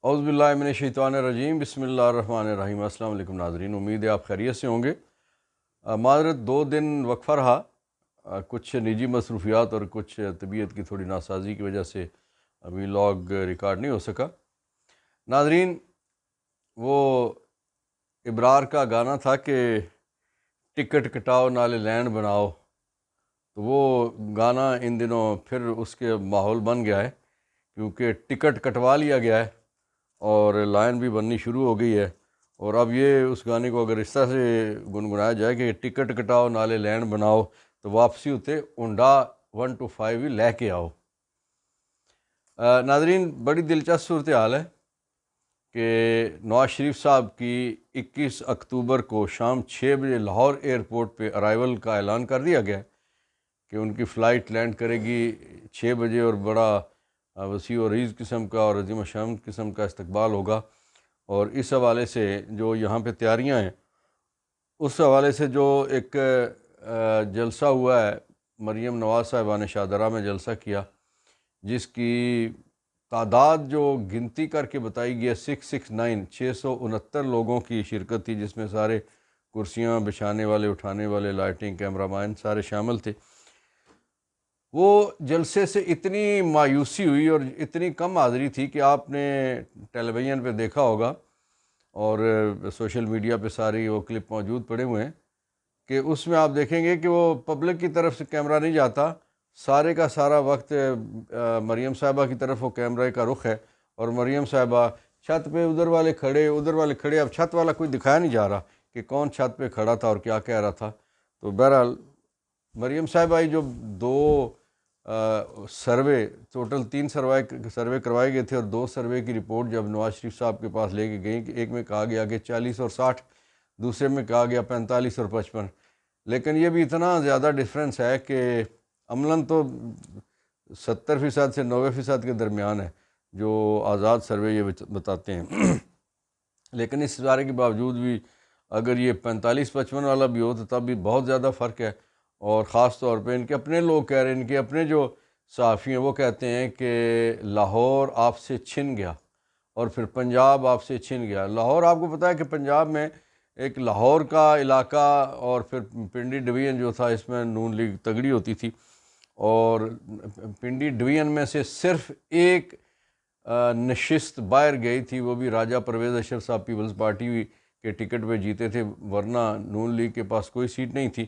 اعوذ باللہ من الشیطان الرجیم، بسم اللہ الرحمن الرحیم۔ السلام علیکم ناظرین، امید ہے آپ خیریت سے ہوں گے۔ معذرت 2 دن وقفہ رہا، کچھ نجی مصروفیات اور کچھ طبیعت کی تھوڑی ناسازی کی وجہ سے ابھی لاگ ریکارڈ نہیں ہو سکا۔ ناظرین، وہ ابرار کا گانا تھا کہ ٹکٹ کٹاؤ نالے لینڈ بناؤ، تو وہ گانا ان دنوں پھر اس کے ماحول بن گیا ہے، کیونکہ ٹکٹ کٹوا لیا گیا ہے اور لائن بھی بننی شروع ہو گئی ہے۔ اور اب یہ اس گانے کو اگر اس طرح سے گنگنایا جائے کہ ٹکٹ کٹاؤ نالے لینڈ بناؤ تو واپسی ہوتے انڈا 1 to 5 ہی لے کے آؤ۔ ناظرین، بڑی دلچسپ صورتحال ہے کہ نواز شریف صاحب کی 21 اکتوبر کو شام 6 بجے لاہور ایئرپورٹ پہ ارائیول کا اعلان کر دیا گیا کہ ان کی فلائٹ لینڈ کرے گی 6 بجے، اور بڑا وسیع و عریض قسم کا اور عظیم الشان قسم کا استقبال ہوگا۔ اور اس حوالے سے جو یہاں پہ تیاریاں ہیں، اس حوالے سے جو ایک جلسہ ہوا ہے، مریم نواز صاحبہ نے شاہدرہ میں جلسہ کیا، جس کی تعداد جو گنتی کر کے بتائی گئی ہے 669 لوگوں کی شرکت تھی، جس میں سارے کرسیاں بچھانے والے، اٹھانے والے، لائٹنگ، کیمرہ مین سارے شامل تھے۔ وہ جلسے سے اتنی مایوسی ہوئی اور اتنی کم حاضری تھی کہ آپ نے ٹیلی ویژن پہ دیکھا ہوگا اور سوشل میڈیا پہ ساری وہ کلپ موجود پڑے ہوئے ہیں کہ اس میں آپ دیکھیں گے کہ وہ پبلک کی طرف سے کیمرہ نہیں جاتا، سارے کا سارا وقت مریم صاحبہ کی طرف وہ کیمرے کا رخ ہے، اور مریم صاحبہ چھت پہ ادھر والے کھڑے، اب چھت والا کوئی دکھایا نہیں جا رہا کہ کون چھت پہ کھڑا تھا اور کیا کہہ رہا تھا۔ تو بہرحال مریم صاحبہ جو 2 سروے، ٹوٹل 3 سروے کروائے گئے تھے، اور 2 سروے کی رپورٹ جب نواز شریف صاحب کے پاس لے کے گئیں کہ ایک میں کہا گیا کہ 40 اور 60، دوسرے میں کہا گیا 45 اور 55، لیکن یہ بھی اتنا زیادہ ڈفرینس ہے کہ عملاً تو 70% سے 90% کے درمیان ہے جو آزاد سروے یہ بتاتے ہیں۔ لیکن اس سارے کے باوجود بھی اگر یہ 45-55 والا بھی ہو تو تب بھی بہت زیادہ فرق ہے، اور خاص طور پہ ان کے اپنے لوگ کہہ رہے ہیں، ان کے اپنے جو صحافی ہیں وہ کہتے ہیں کہ لاہور آپ سے چھن گیا اور پھر پنجاب آپ سے چھن گیا۔ لاہور آپ کو پتہ ہے کہ پنجاب میں ایک لاہور کا علاقہ اور پھر پنڈی ڈویژن جو تھا، اس میں نون لیگ تگڑی ہوتی تھی، اور پنڈی ڈویژن میں سے صرف ایک نشست باہر گئی تھی، وہ بھی راجہ پرویز اشرف صاحب پیپلز پارٹی کے ٹکٹ پہ جیتے تھے، ورنہ نون لیگ کے پاس کوئی سیٹ نہیں تھی۔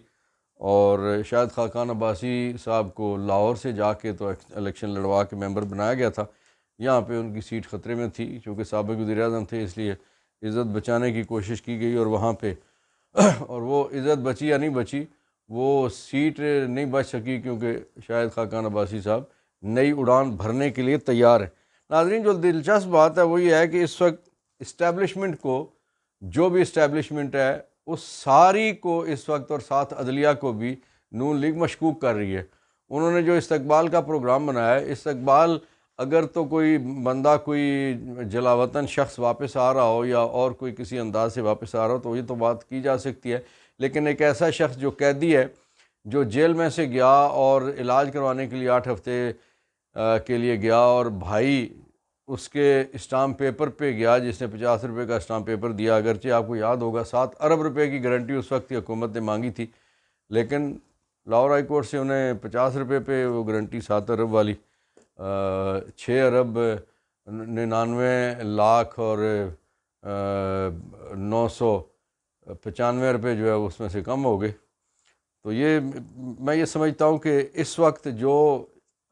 اور شاید خاقان عباسی صاحب کو لاہور سے جا کے تو الیکشن لڑوا کے ممبر بنایا گیا تھا، یہاں پہ ان کی سیٹ خطرے میں تھی چونکہ سابق وزیر اعظم تھے، اس لیے عزت بچانے کی کوشش کی گئی، اور وہاں پہ اور وہ عزت بچی یا نہیں بچی، وہ سیٹ نہیں بچ سکی کیونکہ شاید خاقان عباسی صاحب نئی اڑان بھرنے کے لیے تیار ہیں۔ ناظرین، جو دلچسپ بات ہے وہ یہ ہے کہ اس وقت اسٹیبلشمنٹ کو، جو بھی اسٹیبلشمنٹ ہے اس ساری کو اس وقت، اور ساتھ عدلیہ کو بھی نون لیگ مشکوک کر رہی ہے۔ انہوں نے جو استقبال کا پروگرام بنایا ہے، استقبال اگر تو کوئی بندہ، کوئی جلاوطن شخص واپس آ رہا ہو یا اور کوئی کسی انداز سے واپس آ رہا ہو تو یہ تو بات کی جا سکتی ہے، لیکن ایک ایسا شخص جو قیدی ہے، جو جیل میں سے گیا اور علاج کروانے کے لیے 8 ہفتے کے لیے گیا، اور بھائی اس کے اسٹامپ پیپر پہ گیا جس نے 50 روپے کا اسٹامپ پیپر دیا، اگرچہ آپ کو یاد ہوگا 7 ارب روپے کی گارنٹی اس وقت کی حکومت نے مانگی تھی، لیکن لاہور ہائی کورٹ سے انہیں 50 روپے پہ وہ گارنٹی 7 ارب والی 6 ارب 99 لاکھ اور 995 روپے جو ہے اس میں سے کم ہو گئے۔ تو یہ میں یہ سمجھتا ہوں کہ اس وقت جو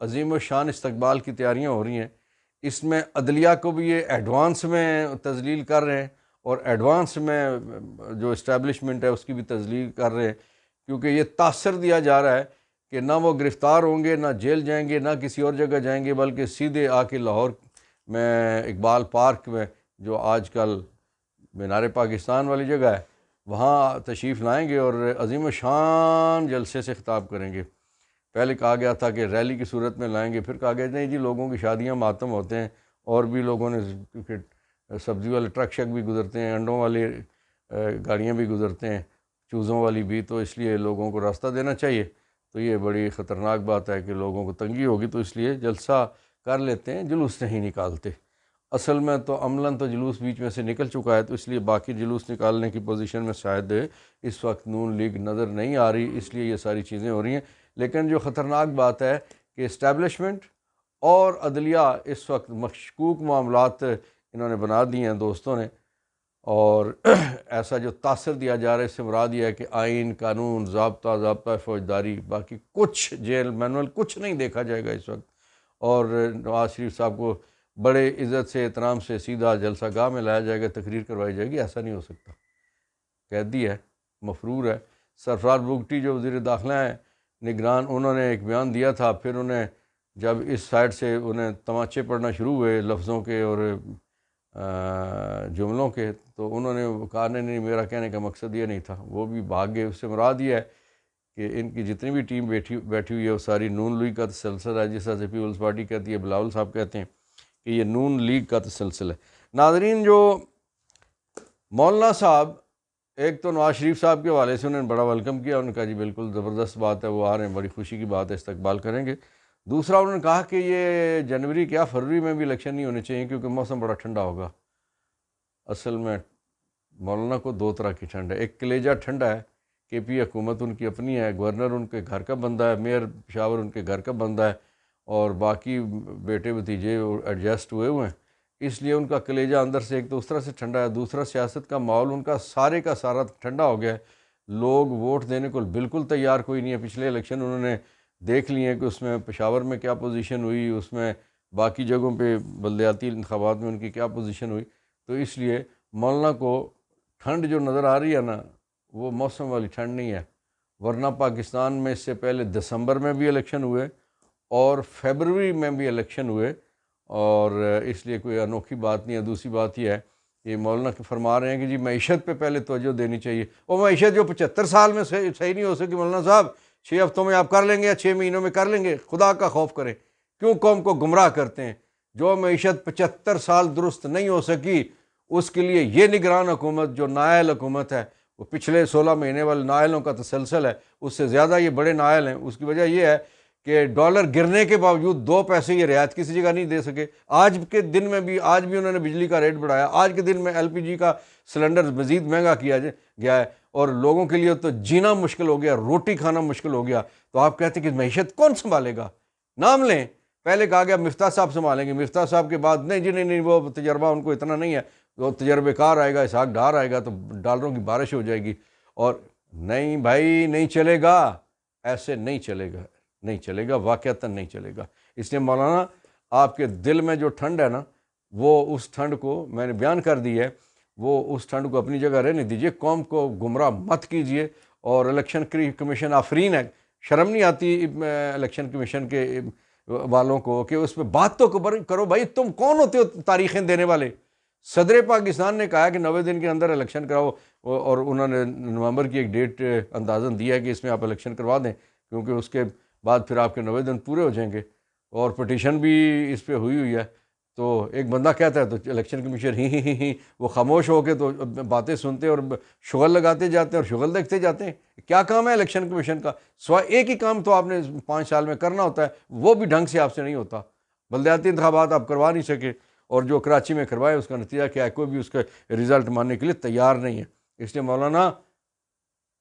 عظیم الشان استقبال کی تیاریاں ہو رہی ہیں، اس میں عدلیہ کو بھی یہ ایڈوانس میں تذلیل کر رہے ہیں، اور ایڈوانس میں جو اسٹیبلشمنٹ ہے اس کی بھی تذلیل کر رہے ہیں، کیونکہ یہ تاثر دیا جا رہا ہے کہ نہ وہ گرفتار ہوں گے، نہ جیل جائیں گے، نہ کسی اور جگہ جائیں گے، بلکہ سیدھے آ کے لاہور میں اقبال پارک میں، جو آج کل مینار پاکستان والی جگہ ہے، وہاں تشریف لائیں گے اور عظیم الشان جلسے سے خطاب کریں گے۔ پہلے کہا گیا تھا کہ ریلی کی صورت میں لائیں گے، پھر کہا گیا نہیں جی لوگوں کی شادیاں ماتم ہوتے ہیں، اور بھی لوگوں نے، کیونکہ سبزی والے ٹرک شک بھی گزرتے ہیں، انڈوں والی گاڑیاں بھی گزرتے ہیں، چوزوں والی بھی، تو اس لیے لوگوں کو راستہ دینا چاہیے۔ تو یہ بڑی خطرناک بات ہے کہ لوگوں کو تنگی ہوگی، تو اس لیے جلسہ کر لیتے ہیں، جلوس نہیں نکالتے۔ اصل میں تو عملاً تو جلوس بیچ میں سے نکل چکا ہے، تو اس لیے باقی جلوس نکالنے کی پوزیشن میں شاید اس وقت نون لیگ نظر نہیں آ رہی، اس لیے یہ ساری چیزیں ہو رہی ہیں۔ لیکن جو خطرناک بات ہے کہ اسٹیبلشمنٹ اور عدلیہ اس وقت مشکوک معاملات انہوں نے بنا دیے ہیں دوستوں نے، اور ایسا جو تاثر دیا جا رہا ہے اس سے مراد یہ ہے کہ آئین، قانون، ضابطہ فوجداری، باقی کچھ جیل مینول کچھ نہیں دیکھا جائے گا اس وقت، اور نواز شریف صاحب کو بڑے عزت سے احترام سے سیدھا جلسہ گاہ میں لایا جائے گا، تقریر کروائی جائے گی۔ ایسا نہیں ہو سکتا، قیدی ہے، مفرور ہے۔ سرفراز بگٹی جو وزیر داخلہ ہیں نگران، انہوں نے ایک بیان دیا تھا، پھر انہیں جب اس سائڈ سے انہیں تماچے پڑنا شروع ہوئے لفظوں کے اور جملوں کے، تو انہوں نے کہا نہیں، میرا کہنے کا مقصد یہ نہیں تھا، وہ بھی بھاگ گئے۔ اس سے مراد یہ ہے کہ ان کی جتنی بھی ٹیم بیٹھی ہوئی ہے وہ ساری نون لیگ کا تسلسل ہے، جس طرح سے پیپلز پارٹی کہتی ہے، بلاول صاحب کہتے ہیں کہ یہ نون لیگ کا تسلسل ہے۔ ناظرین، جو مولانا صاحب، ایک تو نواز شریف صاحب کے حوالے سے انہوں نے بڑا ویلکم کیا، انہوں نے کہا جی بالکل زبردست بات ہے، وہ آ رہے ہیں، بڑی خوشی کی بات ہے، استقبال کریں گے۔ دوسرا انہوں نے کہا کہ یہ جنوری کیا فروری میں بھی الیکشن نہیں ہونے چاہیے کیونکہ موسم بڑا ٹھنڈا ہوگا۔ اصل میں مولانا کو دو طرح کی ٹھنڈ ہے، ایک کلیجہ ٹھنڈا ہے، کے پی حکومت ان کی اپنی ہے، گورنر ان کے گھر کا بندہ ہے، میئر پشاور ان کے گھر کا بندہ ہے، اور باقی بیٹے بھتیجے ایڈجسٹ ہوئے ہیں، اس لیے ان کا کلیجہ اندر سے ایک تو اس طرح سے ٹھنڈا ہے، دوسرا سیاست کا ماحول ان کا سارے کا سارا ٹھنڈا ہو گیا ہے۔ لوگ ووٹ دینے کو بالکل تیار کوئی نہیں ہے۔ پچھلے الیکشن انہوں نے دیکھ لیے کہ اس میں پشاور میں کیا پوزیشن ہوئی، اس میں باقی جگہوں پہ بلدیاتی انتخابات میں ان کی کیا پوزیشن ہوئی، تو اس لیے مولانا کو ٹھنڈ جو نظر آ رہی ہے نا، وہ موسم والی ٹھنڈ نہیں ہے، ورنہ پاکستان میں اس سے پہلے دسمبر میں بھی الیکشن ہوئے اور فیبروری میں بھی الیکشن ہوئے، اور اس لیے کوئی انوکھی بات نہیں ہے۔ دوسری بات یہ ہے کہ مولانا فرما رہے ہیں کہ جی معیشت پہ پہلے توجہ دینی چاہیے، اور معیشت جو 75 سال میں صحیح نہیں ہو سکی، مولانا صاحب 6 ہفتوں میں آپ کر لیں گے یا 6 مہینوں میں کر لیں گے؟ خدا کا خوف کریں، کیوں قوم کو گمراہ کرتے ہیں؟ جو معیشت 75 سال درست نہیں ہو سکی، اس کے لیے یہ نگران حکومت جو نائل حکومت ہے، وہ پچھلے 16 مہینے والے نائلوں کا تسلسل ہے، اس سے زیادہ یہ بڑے نائل ہیں۔ اس کی وجہ یہ ہے کہ ڈالر گرنے کے باوجود 2 پیسے یہ رعایت کسی جگہ نہیں دے سکے۔ آج کے دن میں بھی، آج بھی انہوں نے بجلی کا ریٹ بڑھایا، آج کے دن میں ایل پی جی کا سلنڈر مزید مہنگا کیا گیا ہے، اور لوگوں کے لیے تو جینا مشکل ہو گیا، روٹی کھانا مشکل ہو گیا۔ تو آپ کہتے ہیں کہ معیشت کون سنبھالے گا؟ نام لیں، پہلے کہا گیا مفتاح صاحب سنبھالیں گے، مفتاح صاحب کے بعد نہیں جی نہیں، وہ تجربہ ان کو اتنا نہیں ہے، وہ تجربے کار آئے گا، اسحاق ڈار آئے گا تو ڈالروں کی بارش ہو جائے گی۔ اور نہیں بھائی، نہیں چلے گا، ایسے نہیں چلے گا، نہیں چلے گا، واقعتاً نہیں چلے گا۔ اس لیے مولانا، آپ کے دل میں جو ٹھنڈ ہے نا، وہ اس ٹھنڈ کو میں نے بیان کر دی ہے، وہ اس ٹھنڈ کو اپنی جگہ رہنے دیجیے، قوم کو گمراہ مت کیجیے۔ اور الیکشن کمیشن آفرین ہے، شرم نہیں آتی الیکشن کمیشن کے والوں کو کہ اس پہ بات تو کرو بھائی، تم کون ہوتے ہو تاریخیں دینے والے؟ صدر پاکستان نے کہا کہ 90 دن کے اندر الیکشن کراؤ، اور انہوں نے نومبر کی ایک ڈیٹ اندازاً دیا ہے کہ اس میں آپ الیکشن کروا دیں، کیونکہ اس کے بعد پھر آپ کے 90 دن پورے ہو جائیں گے، اور پٹیشن بھی اس پہ ہوئی ہے۔ تو ایک بندہ کہتا ہے تو الیکشن کمیشن ہی وہ خاموش ہو کے تو باتیں سنتے اور شغل لگاتے جاتے ہیں اور شغل دیکھتے جاتے ہیں۔ کیا کام ہے الیکشن کمیشن کا؟ سوائے ایک ہی کام تو آپ نے 5 سال میں کرنا ہوتا ہے، وہ بھی ڈھنگ سے آپ سے نہیں ہوتا۔ بلدیاتی انتخابات آپ کروا نہیں سکے، اور جو کراچی میں کروائے اس کا نتیجہ کیا ہے؟ کوئی بھی اس کا رزلٹ ماننے کے لیے تیار نہیں ہے۔ اس لیے مولانا،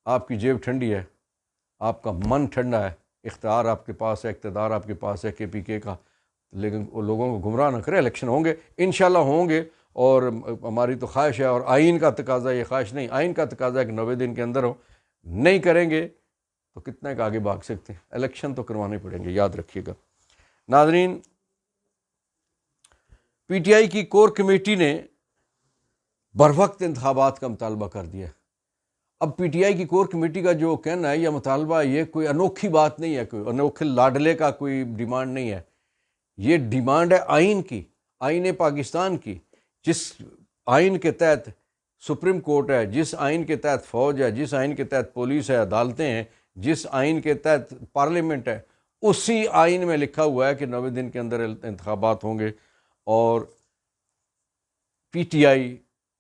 آپ کی جیب ٹھنڈی ہے، آپ کا من ٹھنڈا ہے، اختیار آپ کے پاس ہے، اقتدار آپ کے پاس ہے KPK کا، لیکن وہ لوگوں کو گمراہ نہ کرے۔ الیکشن ہوں گے، انشاءاللہ ہوں گے، اور ہماری تو خواہش ہے، اور آئین کا تقاضا، یہ خواہش نہیں، آئین کا تقاضا ہے کہ 90 دن کے اندر ہو۔ نہیں کریں گے تو کتنے کا آگے بھاگ سکتے ہیں؟ الیکشن تو کروانے پڑیں گے، یاد رکھیے گا۔ ناظرین، PTI کی کور کمیٹی نے بروقت انتخابات کا مطالبہ کر دیا۔ اب PTI کی کور کمیٹی کا جو کہنا ہے یا مطالبہ، یہ کوئی انوکھی بات نہیں ہے، کوئی انوکھے لاڈلے کا کوئی ڈیمانڈ نہیں ہے، یہ ڈیمانڈ ہے آئین کی، آئین پاکستان کی، جس آئین کے تحت سپریم کورٹ ہے، جس آئین کے تحت فوج ہے، جس آئین کے تحت پولیس ہے، عدالتیں ہیں، جس آئین کے تحت پارلیمنٹ ہے، اسی آئین میں لکھا ہوا ہے کہ 90 دن کے اندر انتخابات ہوں گے۔ اور PTI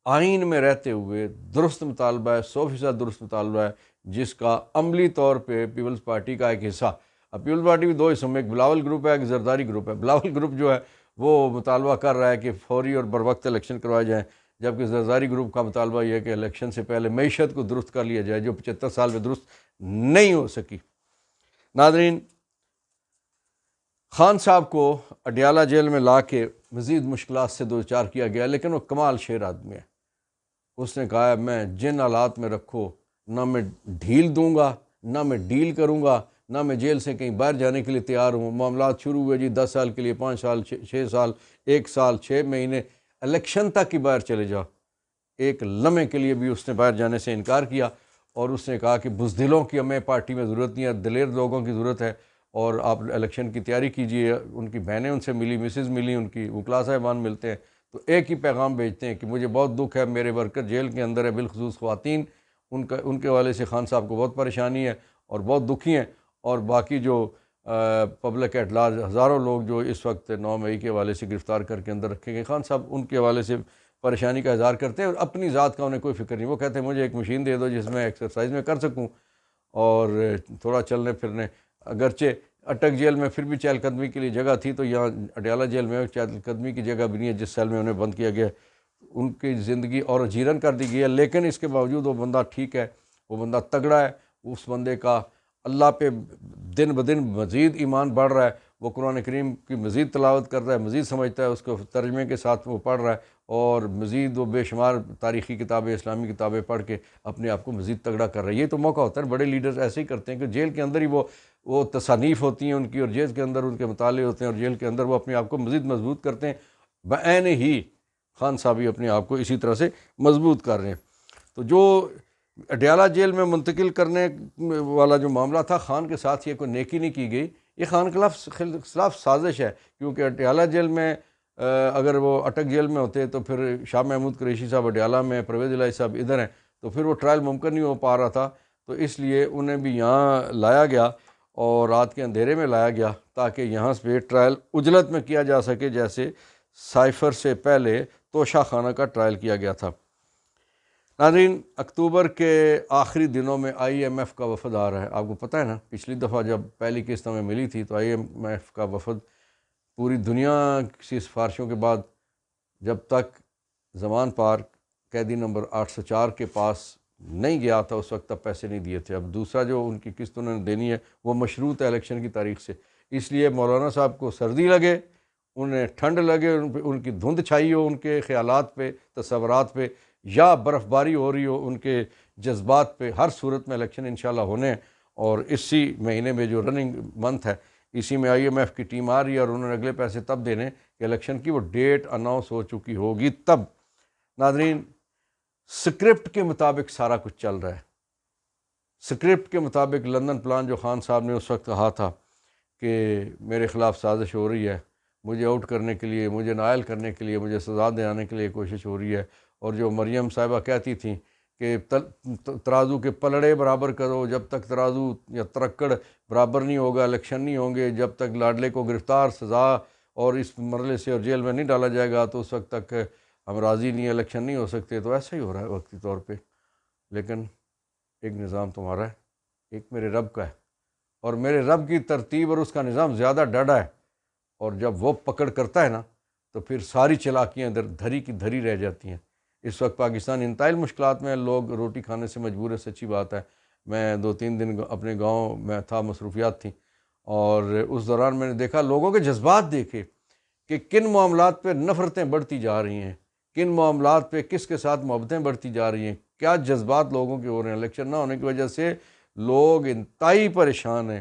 آئین میں رہتے ہوئے درست مطالبہ ہے، 100% درست مطالبہ ہے، جس کا عملی طور پہ پیپلز پارٹی کا ایک حصہ، اب پیپلز پارٹی بھی 2 حصوں میں، ایک بلاول گروپ ہے، ایک زرداری گروپ ہے۔ بلاول گروپ جو ہے وہ مطالبہ کر رہا ہے کہ فوری اور بر وقت الیکشن کروائے جائیں، جبکہ زرزاری گروپ کا مطالبہ یہ ہے کہ الیکشن سے پہلے معیشت کو درست کر لیا جائے جو 75 سال میں درست نہیں ہو سکی۔ ناظرین، خان صاحب کو اڈیالہ جیل میں لا کے مزید مشکلات سے دوچار کیا گیا، لیکن وہ کمال شیر آدمی ہے۔ اس نے کہا ہے میں جن حالات میں رکھو نہ میں ڈھیل دوں گا، نہ میں ڈیل کروں گا، نہ میں جیل سے کہیں باہر جانے کے لیے تیار ہوں۔ معاملات شروع ہوئے جی 10 سال کے لیے، 5 سال، 6 سال، 1 سال، 6 مہینے، الیکشن تک ہی باہر چلے جاؤ۔ ایک لمحے کے لیے بھی اس نے باہر جانے سے انکار کیا، اور اس نے کہا کہ بزدلوں کی ہمیں پارٹی میں ضرورت نہیں ہے، دلیر لوگوں کی ضرورت ہے، اور آپ الیکشن کی تیاری کیجئے۔ ان کی بہنیں ان سے ملی، مسز ملی، ان کی وکلاء صاحبان ملتے ہیں تو ایک ہی پیغام بھیجتے ہیں کہ مجھے بہت دکھ ہے، میرے ورکر جیل کے اندر ہے، بالخصوص خواتین، ان کے حوالے سے خان صاحب کو بہت پریشانی ہے اور بہت دکھی ہیں، اور باقی جو پبلک ایٹ لارج ہزاروں لوگ جو اس وقت 9 مئی کے حوالے سے گرفتار کر کے اندر رکھے گئے، خان صاحب ان کے حوالے سے پریشانی کا اظہار کرتے ہیں، اور اپنی ذات کا انہیں کوئی فکر نہیں۔ وہ کہتے ہیں مجھے ایک مشین دے دو جس میں ایکسرسائز میں کر سکوں اور تھوڑا چلنے پھرنے۔ اگرچہ اٹک جیل میں پھر بھی چہل قدمی کے لیے جگہ تھی، تو یہاں اڈیالہ جیل میں چہل قدمی کی جگہ بھی نہیں ہے جس سیل میں انہیں بند کیا گیا ہے۔ ان کی زندگی اور جیرن کر دی گئی ہے، لیکن اس کے باوجود وہ بندہ ٹھیک ہے، وہ بندہ تگڑا ہے۔ اس بندے کا اللہ پہ دن بدن مزید ایمان بڑھ رہا ہے، وہ قرآن کریم کی مزید تلاوت کر رہا ہے، مزید سمجھتا ہے، اس کو ترجمے کے ساتھ وہ پڑھ رہا ہے، اور مزید وہ بے شمار تاریخی کتابیں، اسلامی کتابیں پڑھ کے اپنے آپ کو مزید تگڑا کر رہا ہے۔ یہ تو موقع ہوتا ہے، بڑے لیڈرز ایسے ہی کرتے ہیں کہ جیل کے اندر ہی وہ تصانیف ہوتی ہیں ان کی، اور جیل کے اندر ان کے مطالعے ہوتے ہیں، اور جیل کے اندر وہ اپنے آپ کو مزید مضبوط کرتے ہیں۔ بعین ہی خان صاحب بھی اپنے آپ کو اسی طرح سے مضبوط کر رہے ہیں۔ تو جو اڈیالہ جیل میں منتقل کرنے والا جو معاملہ تھا، خان کے ساتھ یہ کوئی نیکی نہیں کی گئی، یہ خان کے خلاف سازش ہے، کیونکہ اڈیالہ جیل میں اگر وہ اٹک جیل میں ہوتے تو پھر شاہ محمود قریشی صاحب اڈیالہ میں، پرویز الہی صاحب ادھر ہیں، تو پھر وہ ٹرائل ممکن نہیں ہو پا رہا تھا، تو اس لیے انہیں بھی یہاں لایا گیا اور رات کے اندھیرے میں لایا گیا تاکہ یہاں سے ٹرائل عجلت میں کیا جا سکے، جیسے سائفر سے پہلے توشہ خانہ کا ٹرائل کیا گیا تھا۔ ناظرین، اکتوبر کے آخری دنوں میں آئی ایم ایف کا وفد آ رہا ہے۔ آپ کو پتہ ہے نا، پچھلی دفعہ جب پہلی قسط ہمیں ملی تھی تو آئی ایم ایف کا وفد پوری دنیا کی سفارشوں کے بعد جب تک زمان پارک قیدی نمبر 804 کے پاس نہیں گیا تھا اس وقت تک پیسے نہیں دیے تھے۔ اب دوسرا جو ان کی قسط انہوں نے دینی ہے وہ مشروط ہے الیکشن کی تاریخ سے، اس لیے مولانا صاحب کو سردی لگے، انہیں ٹھنڈ لگے، ان کی دھند چھائی ہو ان کے خیالات پہ، تصورات پہ، یا برف باری ہو رہی ہو ان کے جذبات پہ، ہر صورت میں الیکشن انشاءاللہ ہونے ہیں، اور اسی مہینے میں جو رننگ منتھ ہے اسی میں آئی ایم ایف کی ٹیم آ رہی ہے، اور انہوں نے اگلے پیسے تب دینے کہ الیکشن کی وہ ڈیٹ اناؤنس ہو چکی ہوگی تب۔ ناظرین، سکرپٹ کے مطابق سارا کچھ چل رہا ہے، سکرپٹ کے مطابق لندن پلان جو خان صاحب نے اس وقت کہا تھا کہ میرے خلاف سازش ہو رہی ہے، مجھے آؤٹ کرنے کے لیے، مجھے نائل کرنے کے لیے، مجھے سزا دلانے کے لیے کوشش ہو رہی ہے، اور جو مریم صاحبہ کہتی تھیں کہ ترازو کے پلڑے برابر کرو، جب تک ترازو یا ترکڑ برابر نہیں ہوگا الیکشن نہیں ہوں گے، جب تک لاڈلے کو گرفتار، سزا اور اس مرحلے سے اور جیل میں نہیں ڈالا جائے گا تو اس وقت تک ہم راضی نہیں، الیکشن نہیں ہو سکتے۔ تو ایسا ہی ہو رہا ہے وقتی طور پہ، لیکن ایک نظام تمہارا ہے، ایک میرے رب کا ہے، اور میرے رب کی ترتیب اور اس کا نظام زیادہ ڈاڑا ہے، اور جب وہ پکڑ کرتا ہے نا تو پھر ساری چلاکیاں ادھر دھری کی دھری رہ جاتی ہیں۔ اس وقت پاکستان انتہائی مشکلات میں، لوگ روٹی کھانے سے مجبور ہے، سچی بات ہے۔ میں 2-3 دن اپنے گاؤں میں تھا، مصروفیات تھیں، اور اس دوران میں نے دیکھا، لوگوں کے جذبات دیکھے کہ کن معاملات پہ نفرتیں بڑھتی جا رہی ہیں، کن معاملات پہ کس کے ساتھ محبتیں بڑھتی جا رہی ہیں، کیا جذبات لوگوں کے ہو رہے ہیں۔ الیکشن نہ ہونے کی وجہ سے لوگ انتہائی پریشان ہیں۔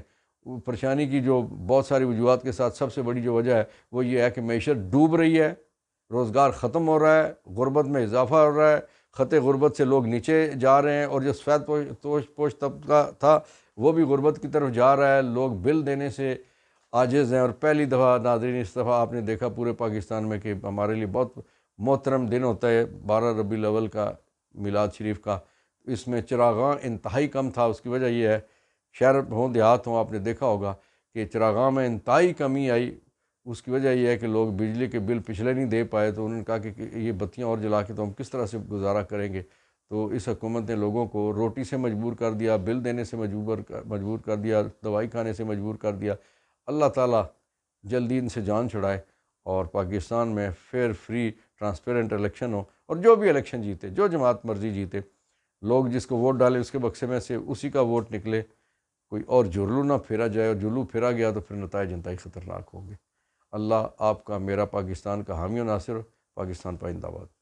پریشانی کی جو بہت ساری وجوہات کے ساتھ سب سے بڑی جو وجہ ہے وہ یہ ہے کہ معیشت ڈوب رہی ہے، روزگار ختم ہو رہا ہے، غربت میں اضافہ ہو رہا ہے، خط غربت سے لوگ نیچے جا رہے ہیں، اور جو سفید پوش طبقہ تھا وہ بھی غربت کی طرف جا رہا ہے، لوگ بل دینے سے عاجز ہیں۔ اور پہلی دفعہ ناظرین اس دفعہ آپ نے دیکھا پورے پاکستان میں کہ ہمارے لیے بہت محترم دن ہوتا ہے 12 ربیع الاول کا، میلاد شریف کا، اس میں چراغاں انتہائی کم تھا۔ اس کی وجہ یہ ہے، شہر ہوں دیہات ہوں، آپ نے دیکھا ہوگا کہ چراغاں میں انتہائی کمی آئی۔ اس کی وجہ یہ ہے کہ لوگ بجلی کے بل پچھلے نہیں دے پائے، تو انہوں نے کہا کہ یہ بتیاں اور جلا کے تو ہم کس طرح سے گزارا کریں گے۔ تو اس حکومت نے لوگوں کو روٹی سے مجبور کر دیا، بل دینے سے مجبور کر دیا، دوائی کھانے سے مجبور کر دیا۔ اللہ تعالیٰ جلدی ان سے جان چھڑائے اور پاکستان میں فیئر فری ٹرانسپیرنٹ الیکشن ہو، اور جو بھی الیکشن جیتے، جو جماعت مرضی جیتے، لوگ جس کو ووٹ ڈالے اس کے بکسے میں سے اسی کا ووٹ نکلے، کوئی اور جرلو نہ پھیرا جائے، اور جرلو پھیرا گیا تو پھر نتائج انتہائی خطرناک ہوں گے۔ اللہ آپ کا، میرا، پاکستان کا حامی و ناصر ہو۔ پاکستان پائندہ باد۔